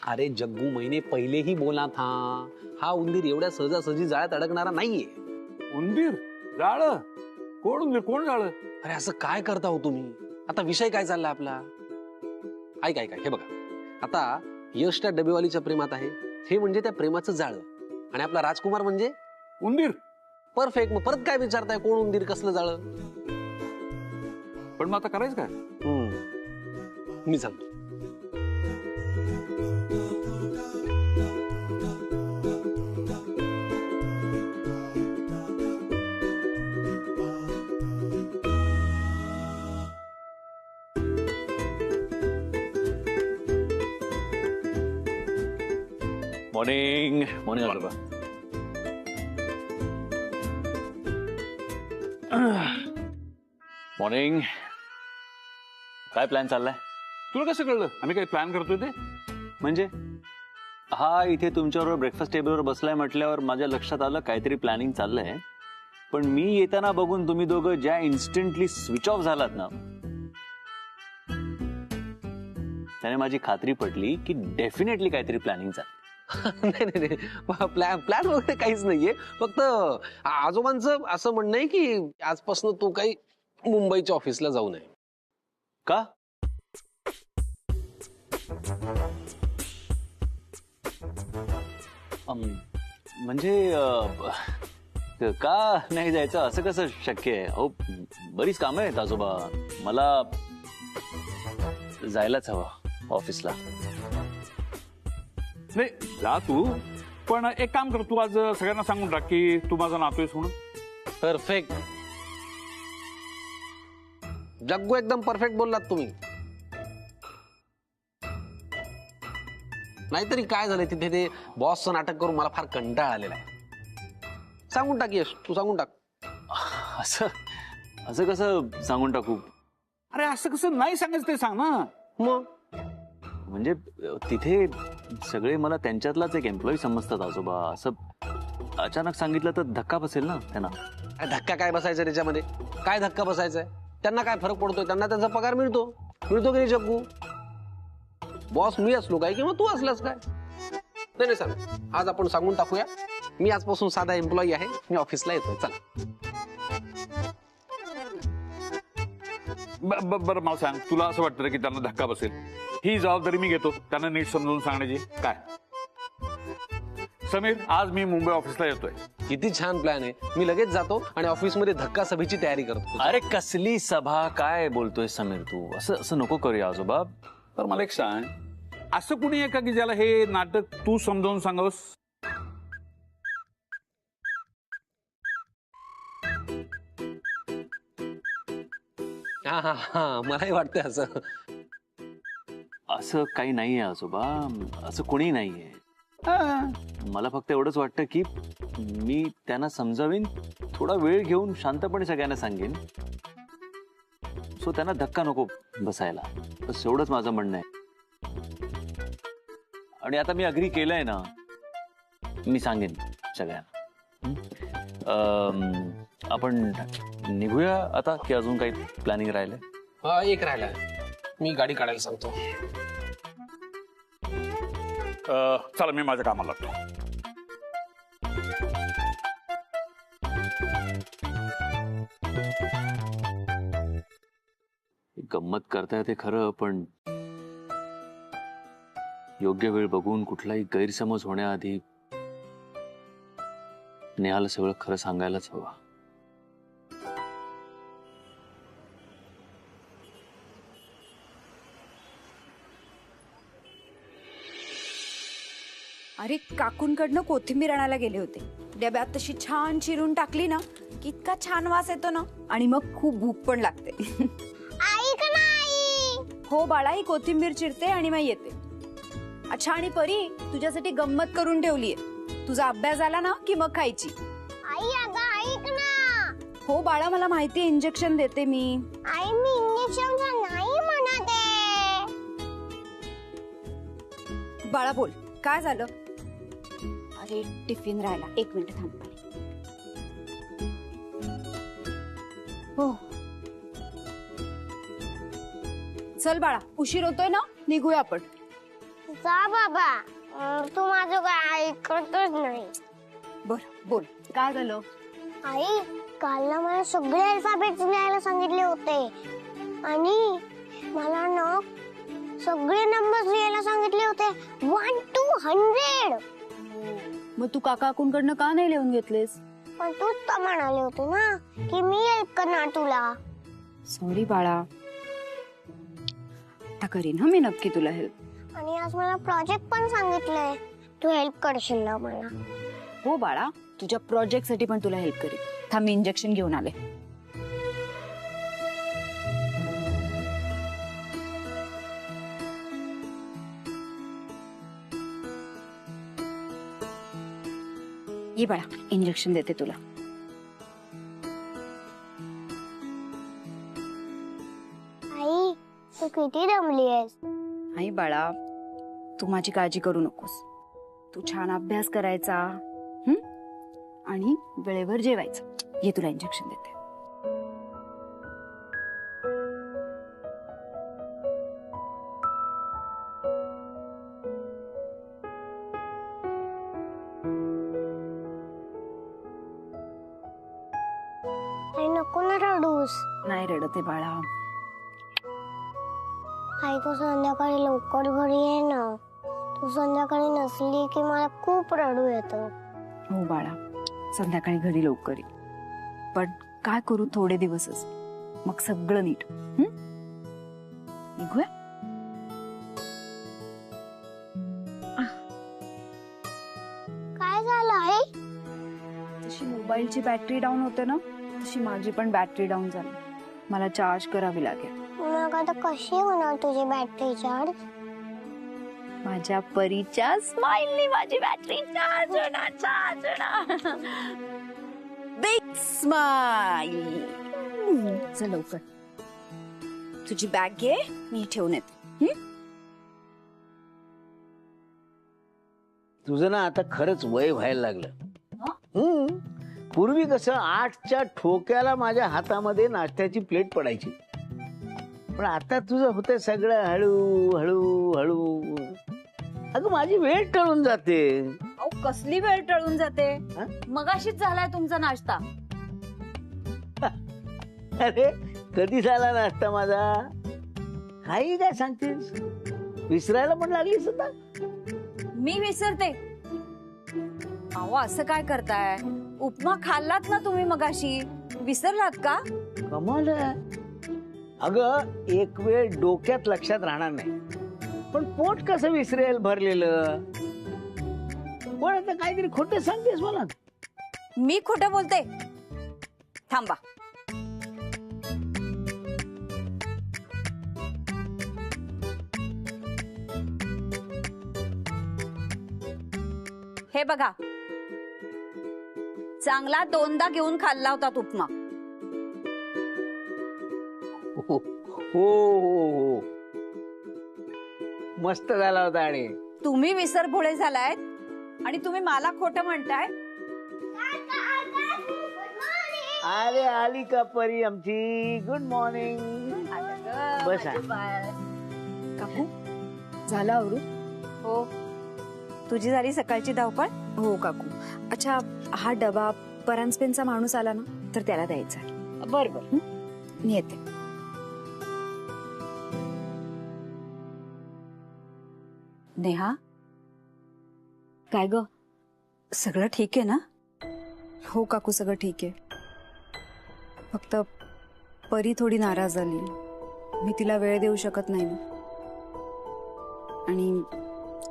अरे जग्गू महीने पहिले ही बोला था, हा उंदीर एवढ्या सहजासहजी जाळ्यात अडकणारा नाहीये। उंदीर जाळ? कोण उंदीर कोण जाळ? अरे असं काय करता हो तुम्ही? आता विषय काय चाललाय आपला? ऐक ऐक हे बघा, आता यश त्या डबेवालीच्या प्रेमात आहे, हे म्हणजे त्या प्रेमाचं जाळं, आणि आपला राजकुमार म्हणजे उंदीर। परफेक्ट। मग परत काय विचारताय, कोण उंदीर कसलं जाळं? पण मग आता करायचं काय? मी सांगतो। मॉर्निंग मॉर्निंग आजोबा। मॉर्निंग। काय प्लॅन चाललाय? तुला कसं कळलं आम्ही काही प्लॅन करतोय ते? म्हणजे हा इथे तुमच्याबरोबर ब्रेकफास्ट टेबलवर बसलाय म्हटल्यावर माझ्या लक्षात आलं काहीतरी प्लॅनिंग चाललंय, पण मी येताना बघून तुम्ही दोघं ज्या इन्स्टंटली स्विच ऑफ झालात ना, त्याने माझी खात्री पटली की डेफिनेटली काहीतरी प्लॅनिंग चाललंय। नाही नाही नाही, प्लॅन वगैरे काहीच नाहीये, फक्त आजोबांचं असं म्हणणं आहे की आजपासून तू काही मुंबईच्या ऑफिसला जाऊ नये। का? म्हणजे का नाही जायचं असं कसं शक्य आहे? अहो बरीच कामं आहेत आजोबा, मला जायलाच हवं ऑफिसला। नाही जा तू, पण एक काम कर, तू आज सगळ्यांना सांगून टाक की तू माझा नातोयस म्हणून। परफेक्ट जग्गू, एकदम परफेक्ट बोललात तुम्ही। नाहीतरी काय झालंय तिथे ते बॉसचं नाटक करून मला फार कंटाळा आलेला आहे। सांगून टाक यश, तू सांगून टाक। असं असं कसं सांगून टाकू? अरे असं कसं नाही सांगायचं ते सांग ना। मग म्हणजे तिथे सगळे मला त्यांच्यातलाच एक एम्प्लॉई समजतात आजोबा, असं अचानक सांगितलं तर धक्का बसेल ना त्यांना। धक्का काय बसायचा त्याच्यामध्ये? काय धक्का बसायचाय? त्यांना काय फरक पडतोय? त्यांना त्यांचा पगार मिळतो की नाही जग्गू? बॉस मी असलो काय किंवा तू असलास काय? नाही सांग, आज आपण सांगून टाकूया, मी आजपासून साधा एम्प्लॉई आहे, मी ऑफिसला येतो। चला। बरं मला सांग, तुला असं वाटतं की त्यांना धक्का बसेल? ही जबाबदारी मी घेतो त्यांना नीट समजून सांगण्याची। काय समीर, आज मी मुंबई ऑफिसला येतोय। किती छान प्लॅन आहे, मी लगेच जातो आणि ऑफिसमध्ये धक्का सभेची तयारी करतो। अरे कसली सभा, काय बोलतोय समीर तू? असं असं नको करूया आजोबा। तर मला एक सांग, असं कुणी आहे का की ज्याला हे नाटक तू समजावून सांगस? हा हा हा, मलाही वाटतंय असं। असं काही नाहीये आजोबा, असं कोणी नाहीये। मला फक्त एवढंच वाटतं की मी त्यांना समजावीन, थोडा वेळ घेऊन शांतपणे सगळ्यांना सांगेन, सो त्यांना धक्का नको बसायला, बस एवढंच माझं म्हणणं आहे। आणि आता मी अग्री केलंय ना, मी सांगेन सगळ्यांना। आपण निघूया आता की अजून काही प्लॅनिंग राहिलंय? एक राहिला, मी गाडी काढायला सांगतो। चला मी माझ्या कामाला लागतो। गंमत करता येते खरं, पण योग्य वेळ बघून कुठलाही गैरसमज होण्याआधी नेहाला सगळं खरं सांगायलाच हवं। अरे काकूंकडनं कोथिंबीर आणायला गेले होते, डब्यात तशी छान चिरून टाकली ना की इतका छान वास येतो ना, आणि मग खूप भूक पण लागते। ऐक ना आई। हो बाळा, ही कोथिंबीर चिरते आणि मग येते। अच्छा, आणि परी तुझ्यासाठी गंमत करून ठेवलीये, तुझा अभ्यास झाला ना की मग खायची। आई अगं ऐक ना। हो बाळा, मला माहिती, इंजेक्शन देते मी। आई मी इंजेक्शन नाही म्हणत आहे। बाळा बोल, काय झालं? अरे टिफिन राहिला, 1 मिनिट थांब। हो चल बाळा, उशीर होतोय ना, निघूया आपण। जा बाबा. तू माझं काय ऐकतच नाही. बर बोल, काय झालं? आई, काल ना मला सगळे अल्फाबेट्स लिहायला सांगितले होते आणि मला ना सगळे नंबर्स लिहायला सांगितले होते 1 to 100. मग तू काकाकडनं का नाही लिहून घेतलेस? पण तूच तर म्हणाले होते ना की मी हेल्प करणार तुला. सॉरी बाळा, आता करीन मी नक्की तुला हेल्प. आणि आज मला प्रोजेक्ट पण सांगितलंय. तू हेल्प करशील ना मला? हो बाळा, तुझ्या प्रोजेक्ट साठी पण तुला हेल्प करीन. थांब, मी इंजेक्शन घेऊन आले. ये बाळा, इंजेक्शन देते तुला. आई, तू किती दमली आहेस? आई बाळा, तू माझी काळजी करू नकोस. तू छान अभ्यास करायचा, आणि वेळेवर जेवायचं. ये तुला इंजेक्शन देते. आई, नको ना रडूस. नाही रडते बाळा. आई, तू संध्याकाळी लवकर घरी ये ना. तू संध्याकाळी नसली की मला खूप रडू येतं. हो बाळा, संध्याकाळी घरी लवकर ये. पण काय करू, थोडे दिवसच, मग सगळं नीट. निघूया. काय झालं आई? जशी मोबाईलची बॅटरी डाऊन होते ना, तशी माझी पण बॅटरी डाऊन झाली. मला चार्ज करावी लागेल. मग आता कशी होणार तुझी बॅटरी चार्ज? माझ्या परीच्या स्माइलनी माझी बॅटरी चार्ज होणार. Big smile. चल लवकर, तुझी बॅग घे, मी ठेवून येते. तुझं ना आता खरंच वय व्हायला लागलं. पूर्वी कसं 8च्या ठोक्याला माझ्या हातामध्ये नाश्त्याची प्लेट पडायची, पण आता तुझं होतं सगळं हळू हळू हळू. अगं माझी वेळ टळून जाते. अहो, कसली वेळ टळून जाते? मगाशीच झालाय तुमचा नाश्ता. अरे कधी झाला नाश्ता माझा? काही काय सांगतेस? विसरायला पण लागलीस आता. मी विसरते? अहो, असं काय करताय? उपमा खाल्लात ना तुम्ही मगाशी, विसरलात का? कमाल आहे. अगं एक वेळ डोक्यात लक्षात राहणार नाही, पण पोट कसं विसरेल भरलेलं. पण आता काहीतरी खोटं सांगतेस मला. मी खोटं बोलते? थांबा. हे बघा, चांगला 2दा घेऊन खाल्ला होता उपमा. हो हो हो, मस्त झाला होता. आणि तुम्ही विसरभोळे झालायत आणि तुम्ही मला खोटं म्हणताय. अरे आली का परी आमची? Good morning. बसा. काकू, झालं आवरू? हो. तुझी झाली सकाळची धावपळ? हो काकू. अच्छा, हा डबा परांजपेनचा माणूस आला ना, तर त्याला द्यायचा. बर बर, मी येते. नेहा, काय ग, सगळं ठीक आहे ना? हो काकू, सगळं ठीक आहे. फक्त परी थोडी नाराज झाली. मी तिला वेळ देऊ शकत नाही ना, आणि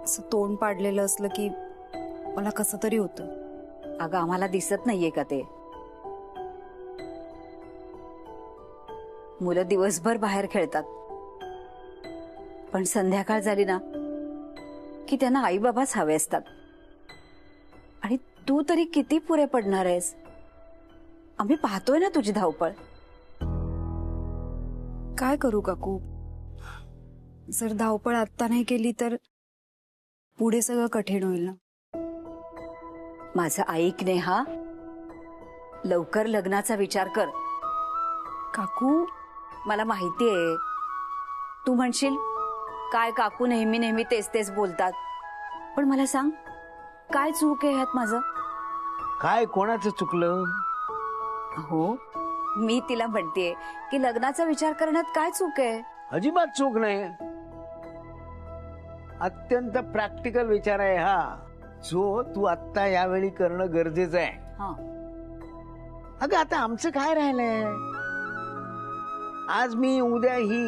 असं तोंड पाडलेलं असलं की मला कसं तरी होतं. अगं, आम्हाला दिसत नाहीये का ते? मुलं दिवसभर बाहेर खेळतात, पण संध्याकाळ झाली ना की त्यांना आई बाबाच हवे असतात. आणि तू तरी किती पुरे पडणार आहेस? आम्ही पाहतोय ना तुझी धावपळ. काय करू काकू, जर धावपळ आत्ता नाही केली तर पुढे सगळं कठीण होईल ना. माझं ऐक नेहा, लवकर लग्नाचा विचार कर. काकू, मला माहितीये तू म्हणशील काय काकू नेहमी नेहमी तेच तेच बोलतात. पण मला सांग, काय चूक आहे ह्यात माझं? काय कोणाचं चुकलं? हो, मी तिला म्हणतेय की लग्नाचा विचार करण्यात काय चूक आहे? अजिबात चूक नाही. अत्यंत प्रॅक्टिकल विचार आहे हा, जो तू आत्ता यावेळी करणं गरजेचं आहे. हा, अगं आता आमचं काय राहिलंय? आज मी उद्या ही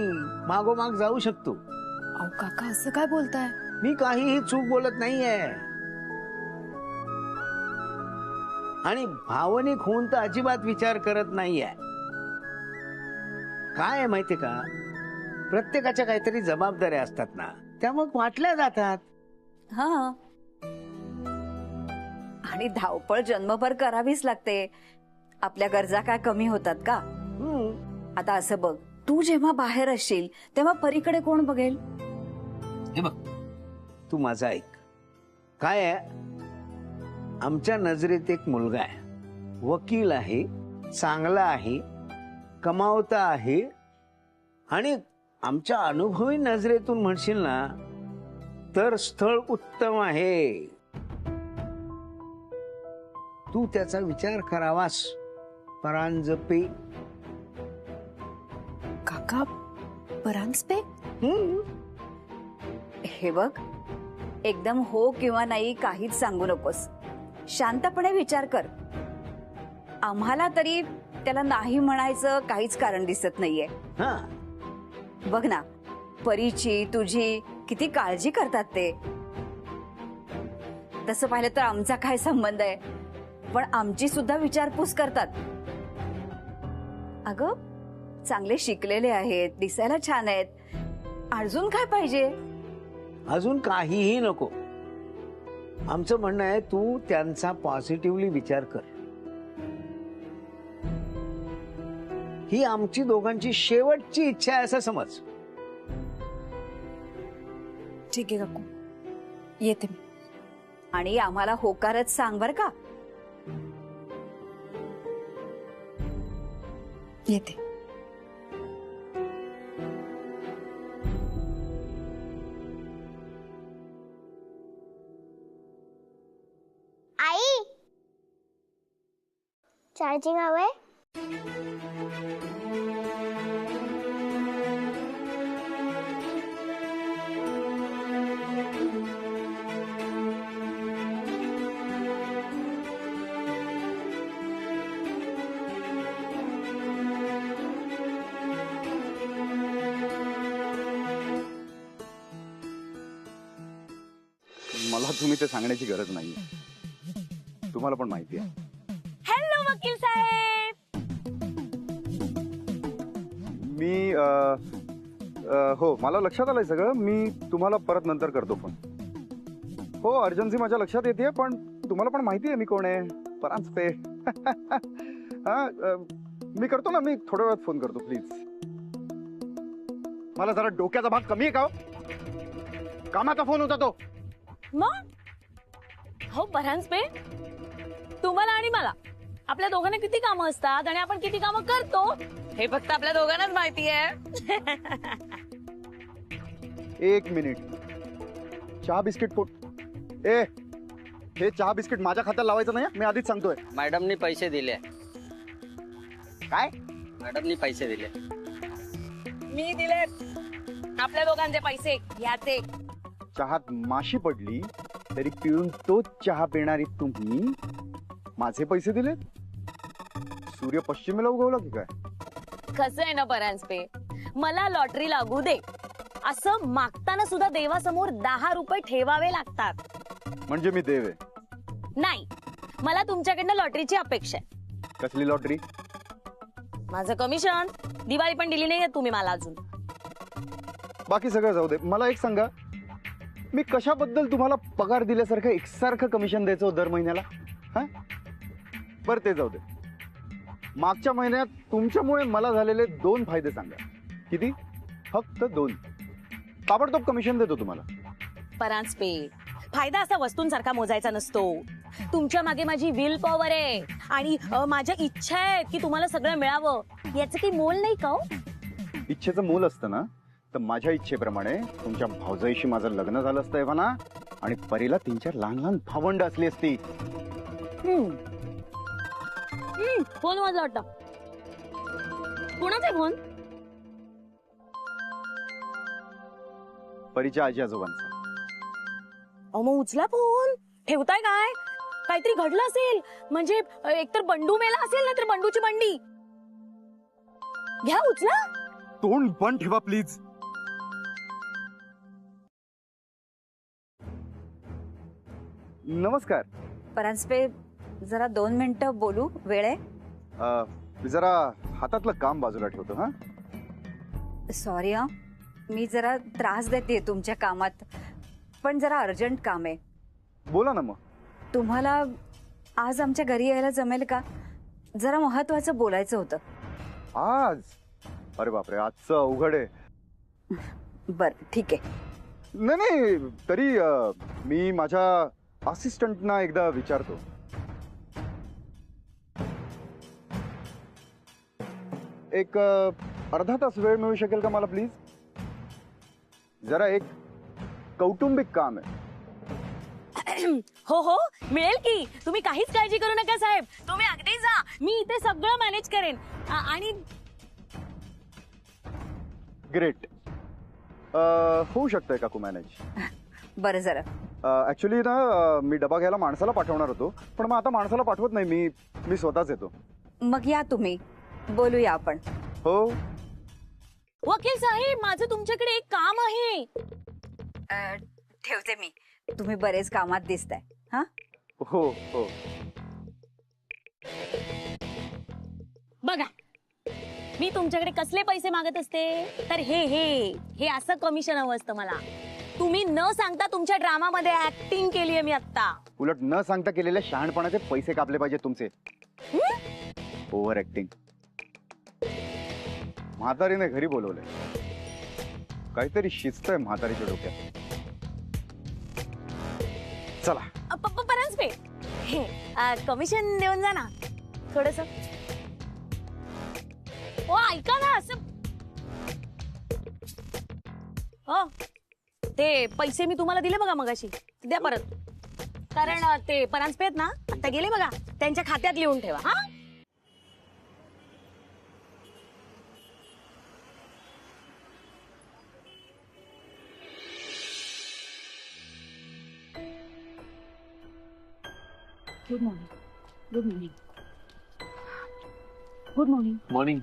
मागोमाग जाऊ शकतो. अहो काका असं काय बोलताय? मी काहीही चूक बोलत नाहीये आणि भावनिक होऊन तर अजिबात विचार करत नाहीये. काय आहे माहितीये का, प्रत्येकाच्या काहीतरी जबाबदाऱ्या असतात ना, त्या मग वाटल्या जातात. हा, आणि धावपळ जन्मभर करावीच लागते. आपल्या गरजा काय कमी होतात का? आता असं बघ, तू जेव्हा बाहेर असशील तेव्हा परीकडे कोण बघेल? हे बघ, तू माझा ऐक. काय आहे, आमच्या नजरेत एक मुलगा आहे, वकील आहे, चांगला आहे, कमावता आहे, आणि आमच्या अनुभवी नजरेतून म्हणशील ना तर स्थळ उत्तम आहे. तू त्याचा विचार करावास परांजपे. काका परांजपे? हे बघ, एकदम हो किंवा नाही काहीच सांगू नकोस. शांतपणे विचार कर. आम्हाला तरी त्याला नाही म्हणायचं काहीच कारण दिसत नाहीये. हा, बघ ना, परीची तुझी किती काळजी करतात ते. तसं पाहिलं तर आमचा काय संबंध आहे, पण आमची सुद्धा विचारपूस करतात. अगं, चांगले शिकलेले आहेत, दिसायला छान आहेत, अजून काय पाहिजे? अजून काहीही नको. आमचं म्हणणं आहे तू त्यांचा पॉझिटिव्हली विचार कर. ही आमची दोघांची शेवटची इच्छा आहे असं समज. ठीक आहे काकू, येते मी. आणि आम्हाला होकारच सांग बर का. येते. आई, चार्जिंग हवंय? मला तुम्ही ते सांगण्याची गरज नाही. तुम्हाला पण माहिती आहे. हॅलो वकील साहेब. मी हो, मला लक्षात आलंय सगळं. मी तुम्हाला परत नंतर करतो फोन. हो, अर्जन्सी माझ्या लक्षात येते, पण तुम्हाला पण माहिती आहे मी कोण आहे. परांजपे. हा, मी करतो ना. मी थोड्या वेळात फोन करतो प्लीज. मला जरा डोक्याचा भाग कमी आहे का? कामाचा फोन होता तो. मग हो परांजपे, तुम्हाला आणि मला आपल्या दोघांना किती कामं असतात आणि आपण किती कामं करतो हे फक्त आपल्या दोघांनाच माहिती आहे. एक मिनिट. चहा बिस्किट पोट. ए, हे चहा बिस्किट माझ्या खात्यात लावायचं नाही. मी आधीच सांगतोय. मॅडमनी पैसे दिले. काय? मॅडमनी पैसे दिले. मी दिले आपल्या दोघांचे पैसे. याचे चहात माशी पडली तरी पिऊन तोच चहा पिणारी तुम्ही माझे पैसे दिले? सूर्य पश्चिमेला उगवला की काय? कसं आहे ना परांजपे, मला लॉटरी लागू दे असं मागताना सुद्धा देवासमोर 10 रुपये ठेवावे लागतात. म्हणजे मी देव आहे? नाही, मला तुमच्याकडनं लॉटरीची अपेक्षा आहे. कसली लॉटरी? माझं कमिशन. दिवाळी पण दिली नाहीये तुम्ही मला अजून. बाकी सगळं जाऊ दे. मला एक सांगा, मी कशाबद्दल तुम्हाला पगार दिल्यासारखं एकसारखं कमिशन द्यायचं दर महिन्याला? हा, बरं ते जाऊ दे. मागच्या महिन्यात तुमच्यामुळे मला झालेले 2 फायदे सांगा. किती? फक्त 2. ताबडतोब कमिशन देतो तुम्हाला. परांजपे, फायदा असा वस्तूंसारखा मोजायचा नसतो. तुमच्या मागे माझी विल पॉवर आहे आणि माझ्या इच्छा आहे की तुम्हाला सगळं मिळावं. याचं काही मोल नाही का हो? इच्छेचं मोल असतं ना तर माझ्या इच्छेप्रमाणे तुमच्या भाऊजाईशी माझं लग्न झालं असतं एव्हा ना, आणि परीला 3-4 लहान लहान भावंड असली असती. फोन वाजला वाटतं. कोणाचा फोन? परीच्या आजी आजोबांचा. अहो मग उचला फोन. ठेवताय काय? काहीतरी घडलं असेल, म्हणजे एकतर बंडू मेला असेल ना, तर बंडूची बंडी. घ्या, उचला. तोंड बंद ठेवा प्लीज. नमस्कार. परांजपे, जरा 2 मिनिटं बोलू? वेळ आहे? मी जरा हातातलं काम बाजूला ठेवतो. हा, सॉरी हा, मी जरा त्रास देते तुमच्या कामात, पण जरा अर्जंट काम आहे. बोला ना. मग तुम्हाला आज आमच्या घरी यायला जमेल का? जरा महत्वाचं बोलायचं होतं. आज? अरे बापरे, आजचं अवघड आहे. बरं, ठीक आहे. नाही, तरी मी माझ्या असिस्टंटना एकदा विचारतो. एक अर्धा तास वेळ मिळू शकेल का मला प्लीज? जरा एक कौटुंबिक काम आहे. हो हो, मिळेल की. तुम्ही काहीच काळजी करू नका साहेब. तुम्ही अगदी जा, मी इथे सगळं मॅनेज करेन. आणि ग्रेट. होऊ शकतंय काकू मॅनेज? बरं, जरा ऍक्च्युली ना, मी डबा घ्यायला माणसाला पाठवणार होतो, पण मग आता माणसाला पाठवत नाही, मी स्वतःच येतो. मग या तुम्ही, बोलूया आपण. हो. वकील साहेब, माझं तुमच्याकडे एक काम आहे. ठेवते मी. तुम्ही बरेच कामात दिसताय. हा, हो हो. बघा, मी तुमच्याकडे कसले पैसे मागत असते, तर हे हे हे असं कमिशन हवं असतं मला. तुम्ही न सांगता तुमच्या ड्रामामध्ये ऍक्टिंग केलीये मी आता. उलट न सांगता केलेल्या शहाणपणाचे पैसे कापले पाहिजे तुमचे. Over acting. म्हातारीने घरी बोलवलंय. काहीतरी शिस्त आहे म्हातारीच्या डोक्यात. चला. परांजपे, हे कमिशन देऊन जा ना थोडस. ओ ऐका ना, असं हो, ते पैसे मी तुम्हाला दिले बघा मगाशी, द्या परत. कारण ते परांजपे आहेत ना, आता गेले बघा, त्यांच्या खात्यात लिहून ठेवा. हा, good morning. Good morning. Good morning. Morning.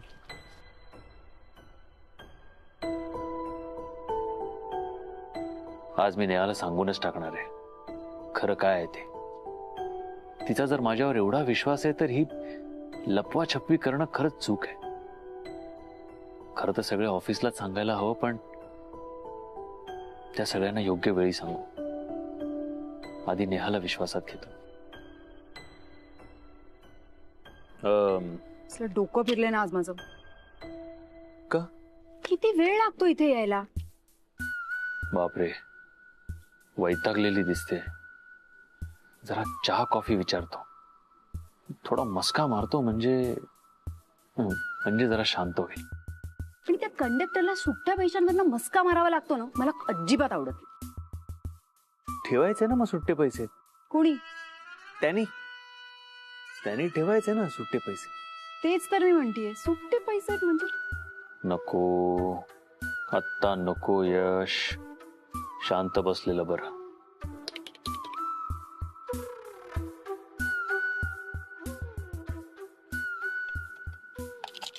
आज मी नेहाला सांगूनच टाकणार आहे खरं काय आहे ते. तिचा जर माझ्यावर एवढा विश्वास आहे तर ही लपवाछपवी करणं खरंच चूक आहे. खरं तर सगळ्या ऑफिसलाच सांगायला हवं, पण त्या सगळ्यांना योग्य वेळी सांगू. आधी नेहाला विश्वासात घेतो. डोकं फिरले ना आज माझं. का? किती वेळ लागतो इथे यायला? बापरे, वैतागलेली दिसते. जरा चहा कॉफी विचारतो, थोडा मस्का मारतो, म्हणजे जरा शांत होईल. पण त्या कंडक्टरला सुट्ट्या पैशांवरनं मस्का मारावा लागतो ना, मला अजिबात आवडत नाही. ठेवायचे ना मग सुट्टे पैसे. कोणी? त्यांनी ठेवायचे ना सुट्टे पैसे. तेच तर मी म्हणतीये, सुट्टे पैसे म्हणजे. नको, आत्ता नको यश. शांत बसलेलं बरं.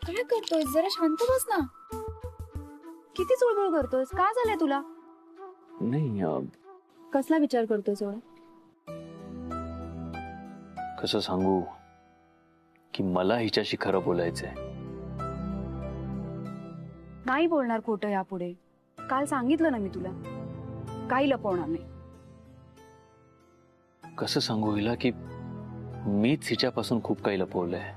काय करतोय? जरा शांत बस ना. किती चुळबुळ करतोयस? का झालंय तुला? नाही, कसला विचार करतोय एवढा? कसं सांगू की मला हिच्याशी खरं बोलायचंय. नाही बोलणार खोटं यापुढे. काल सांगितलं ना मी तुला, काही लपवणार नाही. कसं सांगू हिला की मीच हिच्यापासून खूप काही लपवलंय.